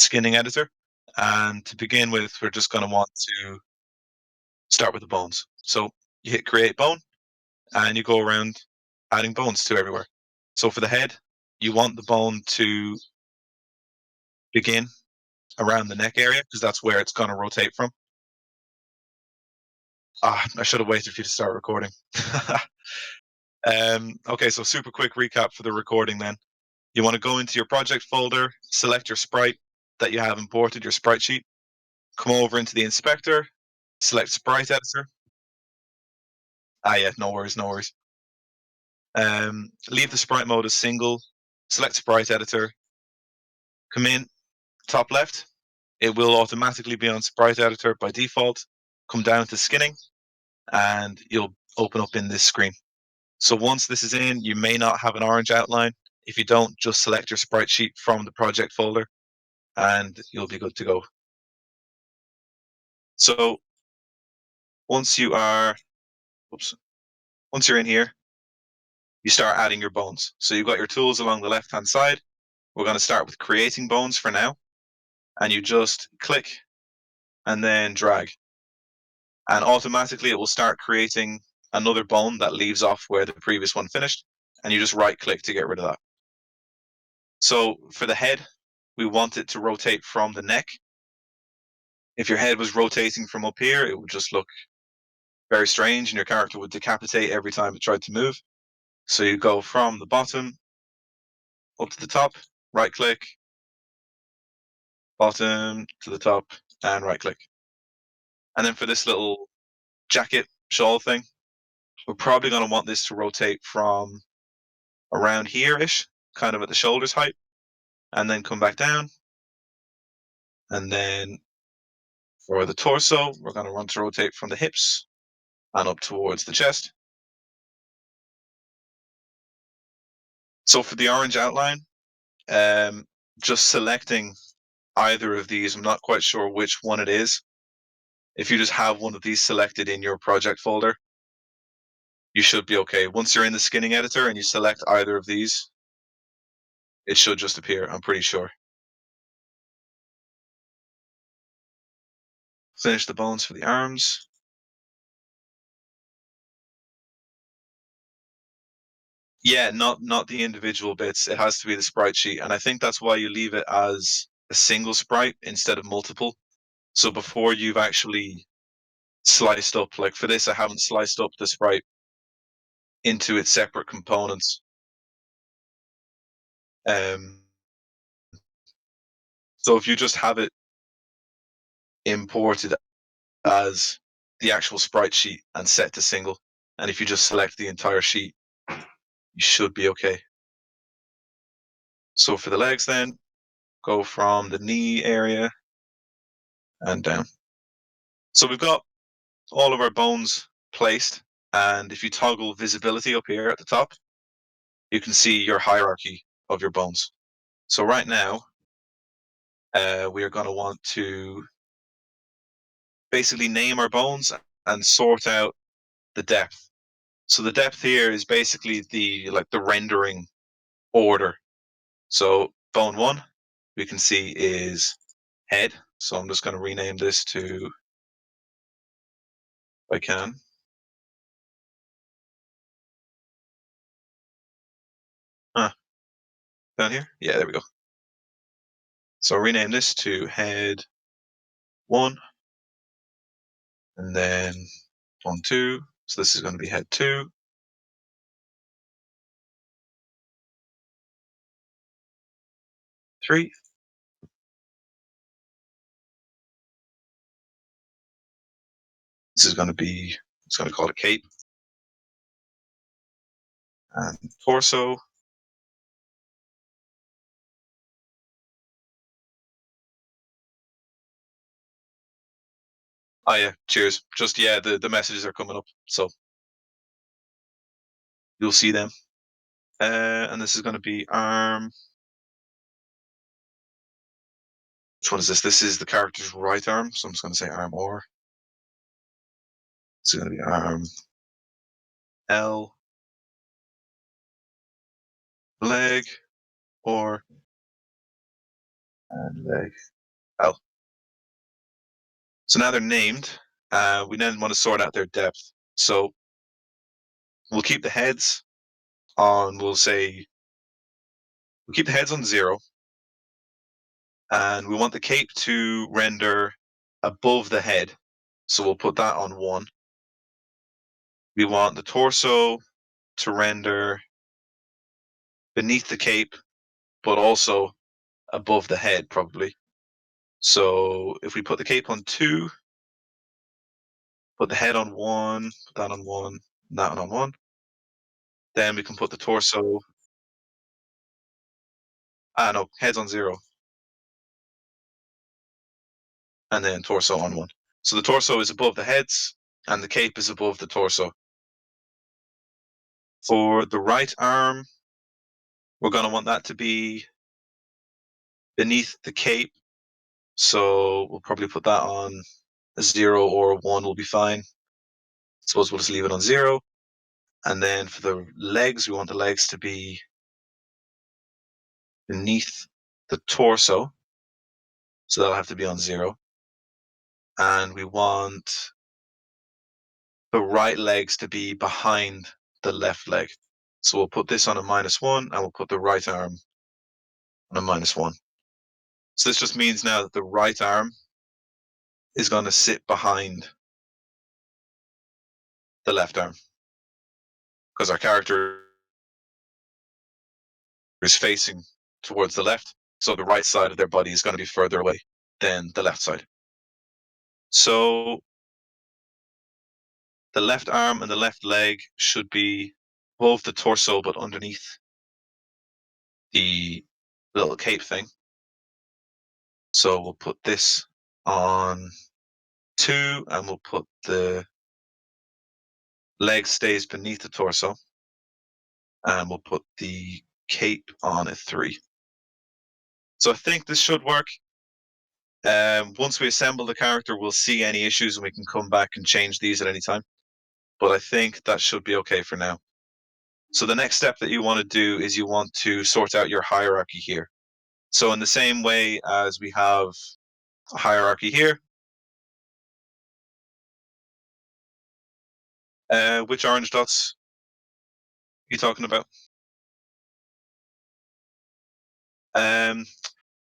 skinning editor. And to begin with, we're just going to want to start with the bones. So you hit create bone and you go around adding bones to everywhere. So for the head, you want the bone to begin around the neck area because that's where it's going to rotate from. I should have waited for you to start recording. Okay, so super quick recap for the recording then. You want to go into your project folder, select your sprite that you have imported, your sprite sheet, come over into the inspector, select sprite editor. Yeah, no worries, no worries. Leave the sprite mode as single, select sprite editor, come in, top left, it will automatically be on sprite editor by default, come down to skinning, and you'll open up in this screen. So once this is in, you may not have an orange outline. If you don't, just select your sprite sheet from the project folder and you'll be good to go. So once you're in here, you start adding your bones. So you've got your tools along the left-hand side. We're going to start with creating bones for now. And you just click and then drag. And automatically it will start creating another bone that leaves off where the previous one finished. And you just right-click to get rid of that. So for the head, we want it to rotate from the neck. If your head was rotating from up here, it would just look very strange and your character would decapitate every time it tried to move. So you go from the bottom up to the top, right click, bottom to the top, and right click. And then for this little jacket shawl thing, we're probably going to want this to rotate from around here-ish, kind of at the shoulders height, and then come back down. And then for the torso, we're going to want to rotate from the hips and up towards the chest. So for the orange outline, just selecting either of these, I'm not quite sure which one it is. If you just have one of these selected in your project folder, you should be okay. Once you're in the skinning editor and you select either of these, it should just appear, I'm pretty sure. Finish the bones for the arms. Yeah, not the individual bits. It has to be the sprite sheet. And I think that's why you leave it as a single sprite instead of multiple. So before you've actually sliced up, like for this, I haven't sliced up the sprite into its separate components. So if you just have it imported as the actual sprite sheet and set to single, and if you just select the entire sheet, you should be okay. So for the legs then, go from the knee area and down. So we've got all of our bones placed, and if you toggle visibility up here at the top, you can see your hierarchy of your bones. So right now, we are going to want to basically name our bones and sort out the depth. So the depth here is basically the rendering order. So bone 1, we can see is head. So I'm just going to rename this to, if I can, down here. Yeah, there we go. So I'll rename this to head 1, and then bone 2. So this is going to be head 2. Three. This is going to be, it's going to call it cape. And torso. Oh yeah, cheers. Just, yeah, the messages are coming up, so you'll see them. And this is going to be arm. Which one is this? This is the character's right arm, so I'm just going to say arm or. It's going to be arm L, leg, or and leg L. So now they're named. We then want to sort out their depth. So we'll keep the heads on, we'll keep the heads on 0, and we want the cape to render above the head. So we'll put that on 1. We want the torso to render beneath the cape, but also above the head, probably. So if we put the cape on 2, put the head on 1, put that on 1, that one on 1, then we can put the torso. No, head's on 0, and then torso on 1. So the torso is above the heads, and the cape is above the torso. For the right arm, we're going to want that to be beneath the cape. So we'll probably put that on a 0 or a 1 will be fine. Suppose we'll just leave it on 0. And then for the legs, we want the legs to be beneath the torso. So that'll have to be on 0. And we want the right legs to be behind the left leg. So we'll put this on a -1, and we'll put the right arm on a -1. So this just means now that the right arm is going to sit behind the left arm, because our character is facing towards the left, so the right side of their body is going to be further away than the left side. So the left arm and the left leg should be above the torso but underneath the little cape thing. So we'll put this on 2, and we'll put the leg stays beneath the torso, and we'll put the cape on a 3. So I think this should work. Once we assemble the character, we'll see any issues and we can come back and change these at any time. But I think that should be okay for now. So the next step that you want to do is you want to sort out your hierarchy here. So in the same way as we have a hierarchy here, which orange dots are you talking about?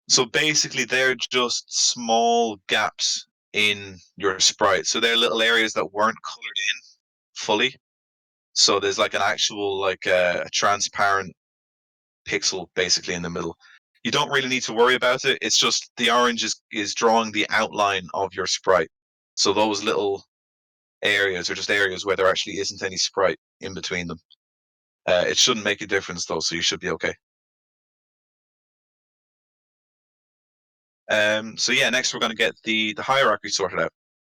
So basically they're just small gaps in your sprite. So they're little areas that weren't colored in fully. So there's like an actual, like a transparent pixel basically in the middle. You don't really need to worry about it. It's just the orange is drawing the outline of your sprite. So those little areas are just areas where there actually isn't any sprite in between them. It shouldn't make a difference though, so you should be okay. So yeah, next we're going to get the hierarchy sorted out.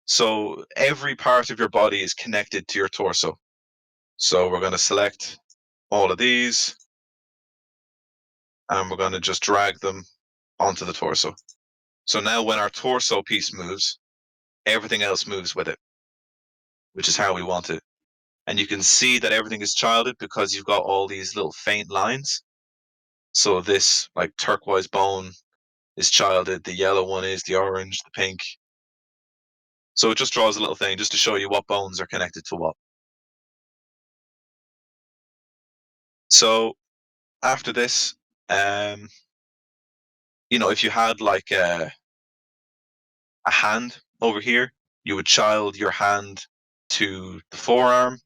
So every part of your body is connected to your torso. So we're going to select all of these, and we're going to just drag them onto the torso. So now when our torso piece moves, everything else moves with it, which is how we want it. And you can see that everything is childed because you've got all these little faint lines. So this like turquoise bone is childed, the yellow one is, the orange, the pink. So it just draws a little thing just to show you what bones are connected to what. So after this, if you had like a hand over here, you would child your hand to the forearm,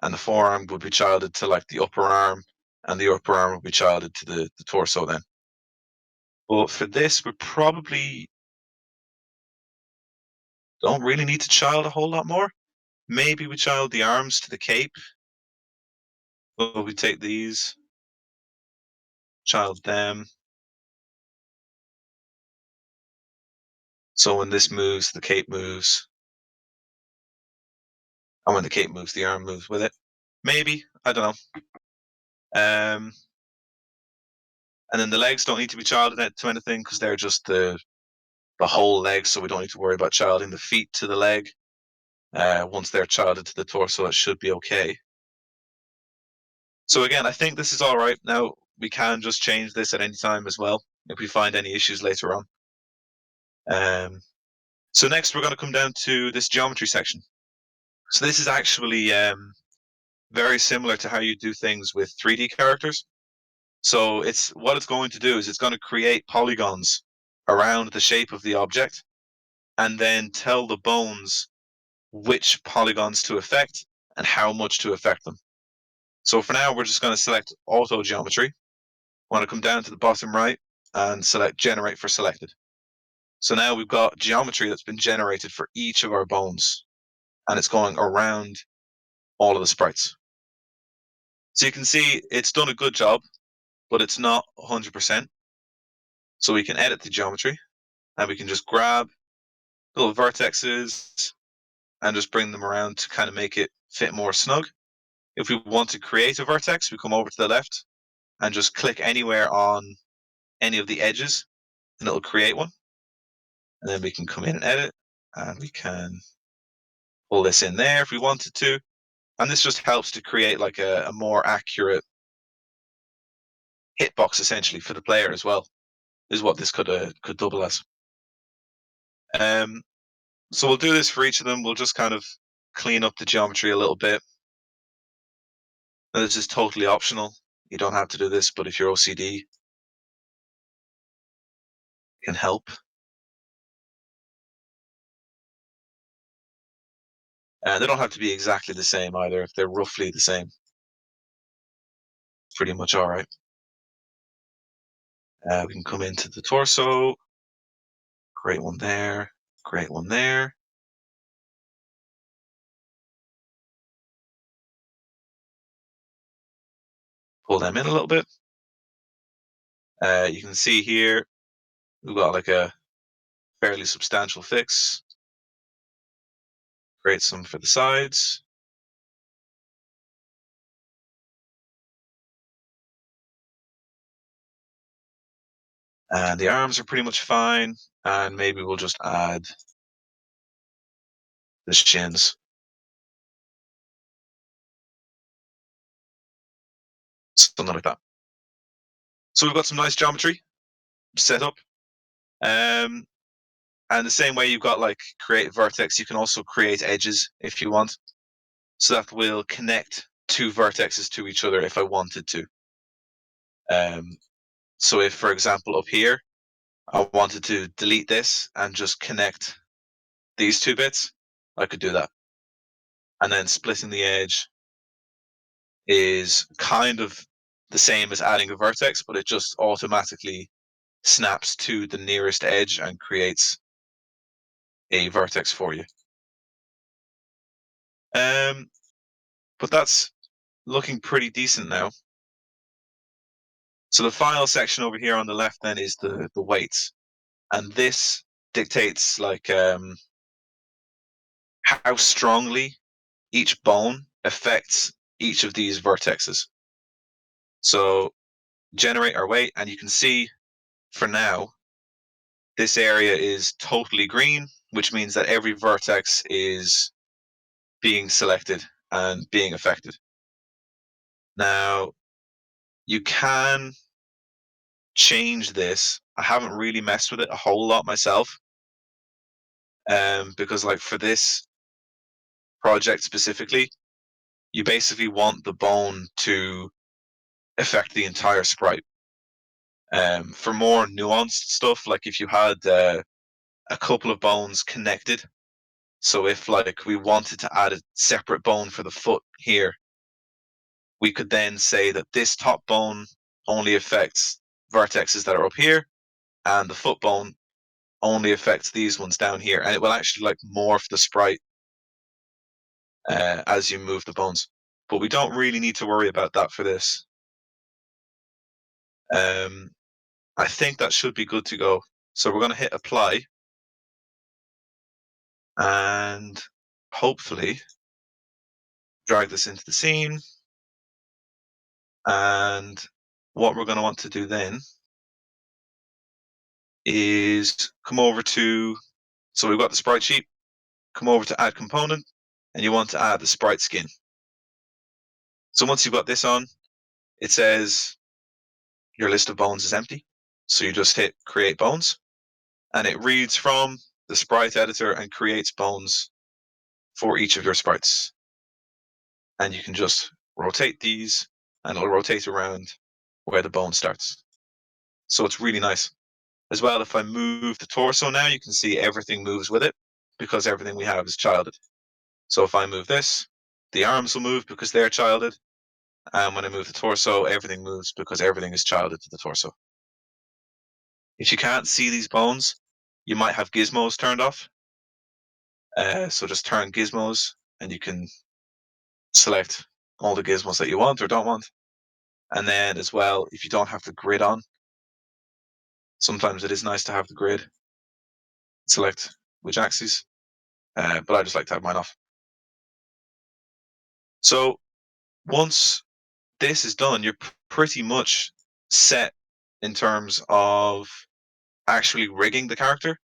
and the forearm would be childed to like the upper arm, and the upper arm would be childed to the torso then. But for this, we probably don't really need to child a whole lot more. Maybe we child the arms to the cape. But we take these, child them. So when this moves, the cape moves. And when the cape moves, the arm moves with it. Maybe, I don't know. And then the legs don't need to be childed to anything because they're just the whole leg, so we don't need to worry about childing the feet to the leg. Once they're childed to the torso, it should be okay. So again, I think this is all right. Now, we can just change this at any time as well. if we find any issues later on. So next we're going to come down to this geometry section. So this is actually very similar to how you do things with 3D characters. So what it's going to do is it's going to create polygons around the shape of the object and then tell the bones which polygons to affect and how much to affect them. So for now, we're just going to select auto geometry. Want to come down to the bottom right and select generate for selected. So now we've got geometry that's been generated for each of our bones, and it's going around all of the sprites. So you can see it's done a good job, but it's not 100%. So we can edit the geometry, and we can just grab little vertexes and just bring them around to kind of make it fit more snug. If we want to create a vertex, we come over to the left and just click anywhere on any of the edges, and it'll create one. And then we can come in and edit, and we can pull this in there if we wanted to. And this just helps to create like a more accurate hitbox essentially for the player as well, is what this could double as. So we'll do this for each of them. We'll just kind of clean up the geometry a little bit. Now, this is totally optional. You don't have to do this, but if you're OCD, it can help. They don't have to be exactly the same either. If they're roughly the same, pretty much all right. We can come into the torso. Great one there. Great one there. Pull them in a little bit. You can see here we've got like a fairly substantial fix. Create some for the sides. And the arms are pretty much fine. And maybe we'll just add the shins. Something like that. So we've got some nice geometry set up. And the same way you've got like create vertex, you can also create edges if you want. So that will connect two vertexes to each other if I wanted to. So if, for example, up here, I wanted to delete this and just connect these two bits, I could do that. And then splitting the edge is kind of the same as adding a vertex, but it just automatically snaps to the nearest edge and creates a vertex for you. But that's looking pretty decent now. So the final section over here on the left then is the weights. And this dictates like how strongly each bone affects each of these vertexes. So generate our weight, and you can see for now, this area is totally green, which means that every vertex is being selected and being affected. Now, you can change this. I haven't really messed with it a whole lot myself, because like for this project specifically, you basically want the bone to affect the entire sprite. For more nuanced stuff, like if you had a couple of bones connected, so if like we wanted to add a separate bone for the foot here, we could then say that this top bone only affects vertexes that are up here, and the foot bone only affects these ones down here, and it will actually like morph the sprite as you move the bones. But we don't really need to worry about that for this. I think that should be good to go. So we're going to hit apply, and hopefully drag this into the scene. And what we're going to want to do then is come over to, so we've got the sprite sheet, come over to add component, and you want to add the sprite skin. So once you've got this on, it says your list of bones is empty. So you just hit create bones, and it reads from the sprite editor and creates bones for each of your sprites. And you can just rotate these, and it'll rotate around where the bone starts. So it's really nice. As well, if I move the torso now, you can see everything moves with it because everything we have is childed. So if I move this, the arms will move because they're childed. And when I move the torso, everything moves because everything is childed to the torso. If you can't see these bones, you might have gizmos turned off. So just turn gizmos and you can select all the gizmos that you want or don't want. And then as well, if you don't have the grid on, sometimes it is nice to have the grid. Select which axes, but I just like to have mine off. So once this is done, you're pretty much set in terms of actually rigging the character.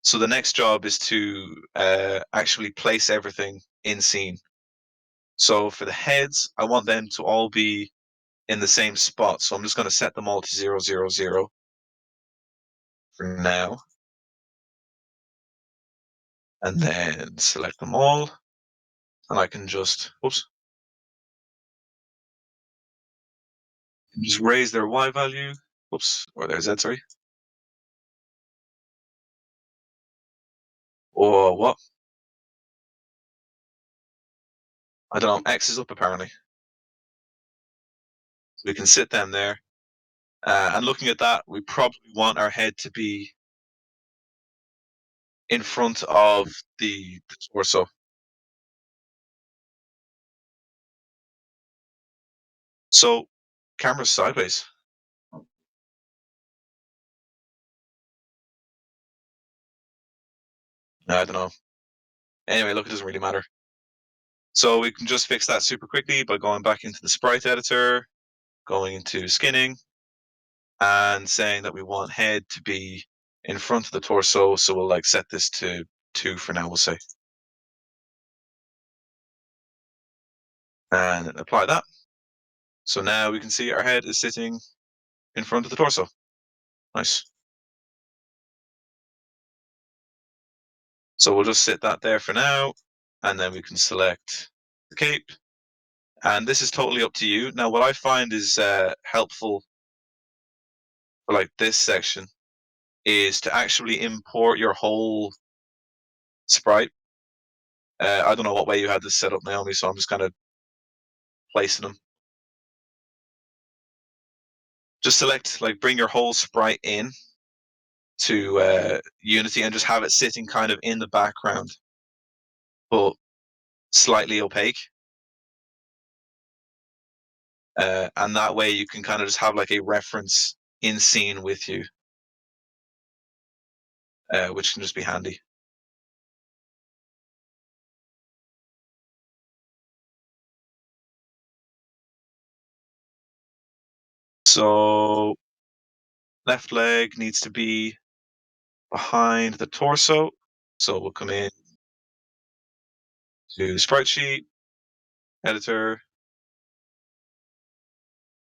So the next job is to actually place everything in scene. So for the heads, I want them to all be in the same spot. So I'm just going to set them all to 0, 0, 0 for now. And then select them all. And I can just, just raise their Y value. Or their Z, sorry. Or what? I don't know. X is up apparently. So we can sit them there. And looking at that, we probably want our head to be in front of the torso. So camera's sideways. I don't know. Anyway, look, it doesn't really matter. So we can just fix that super quickly by going back into the sprite editor, going into skinning, and saying that we want head to be in front of the torso. So we'll like set this to 2 for now, we'll say. And apply that. So now we can see our head is sitting in front of the torso. Nice. So we'll just sit that there for now, and then we can select the cape. And this is totally up to you. Now, what I find is helpful for like this section is to actually import your whole sprite. I don't know what way you had this set up, Naomi, so I'm just kind of placing them. Just select, like, bring your whole sprite in to Unity and just have it sitting kind of in the background, but slightly opaque. And that way you can kind of just have like a reference in scene with you, which can just be handy. So left leg needs to be behind the torso. So we'll come in to sprite sheet, editor.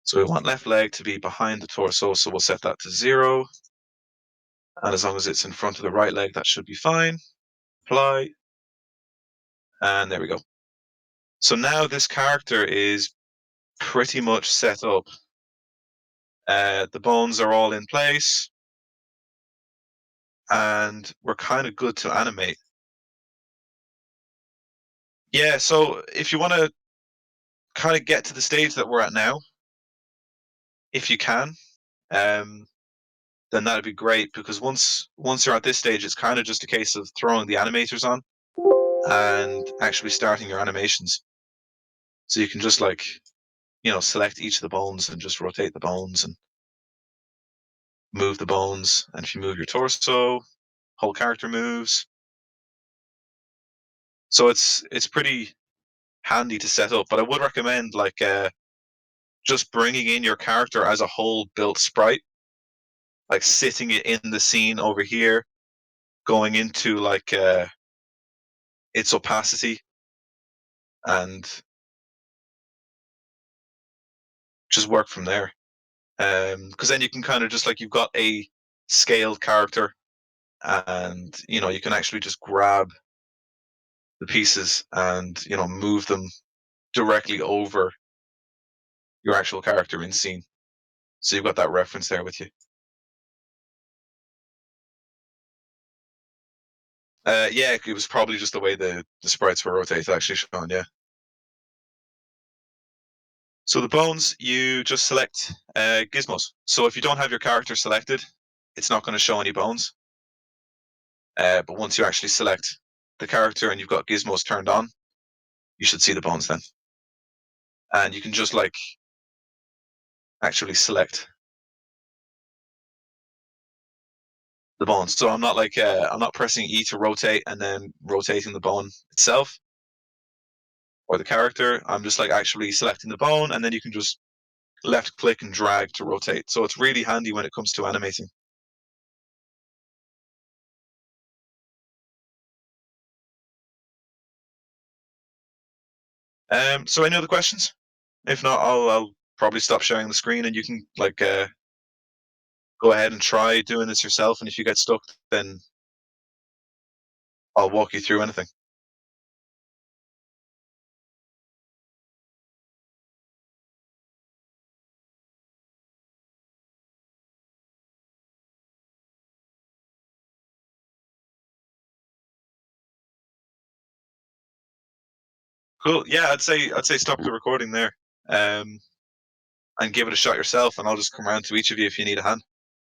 So we want left leg to be behind the torso, so we'll set that to 0. And as long as it's in front of the right leg, that should be fine. Apply. And there we go. So now this character is pretty much set up. The bones are all in place. And we're kind of good to animate. Yeah, so if you want to kind of get to the stage that we're at now, if you can, then that'd be great, because once you're at this stage, it's kind of just a case of throwing the animators on and actually starting your animations. So you can just like, select each of the bones and just rotate the bones and move the bones. And if you move your torso, whole character moves. So it's pretty handy to set up, but I would recommend like just bringing in your character as a whole built sprite, like sitting it in the scene over here, going into like its opacity, and just work from there. Because then you can kind of just like you've got a scaled character, and you can actually just grab the pieces and move them directly over your actual character in scene. So you've got that reference there with you. Yeah, it was probably just the way the sprites were rotated, actually, Sean. Yeah. So the bones, you just select gizmos. So if you don't have your character selected, it's not going to show any bones. But once you actually select the character and you've got gizmos turned on, you should see the bones then. And you can just like actually select the bones. So I'm not pressing E to rotate and then rotating the bone itself or the character. I'm just like actually selecting the bone, and then you can just left click and drag to rotate. So it's really handy when it comes to animating. So any other questions? If not, I'll probably stop sharing the screen, and you can like go ahead and try doing this yourself. And if you get stuck, then I'll walk you through anything. Cool. Yeah, I'd say stop the recording there, and give it a shot yourself, and I'll just come around to each of you if you need a hand.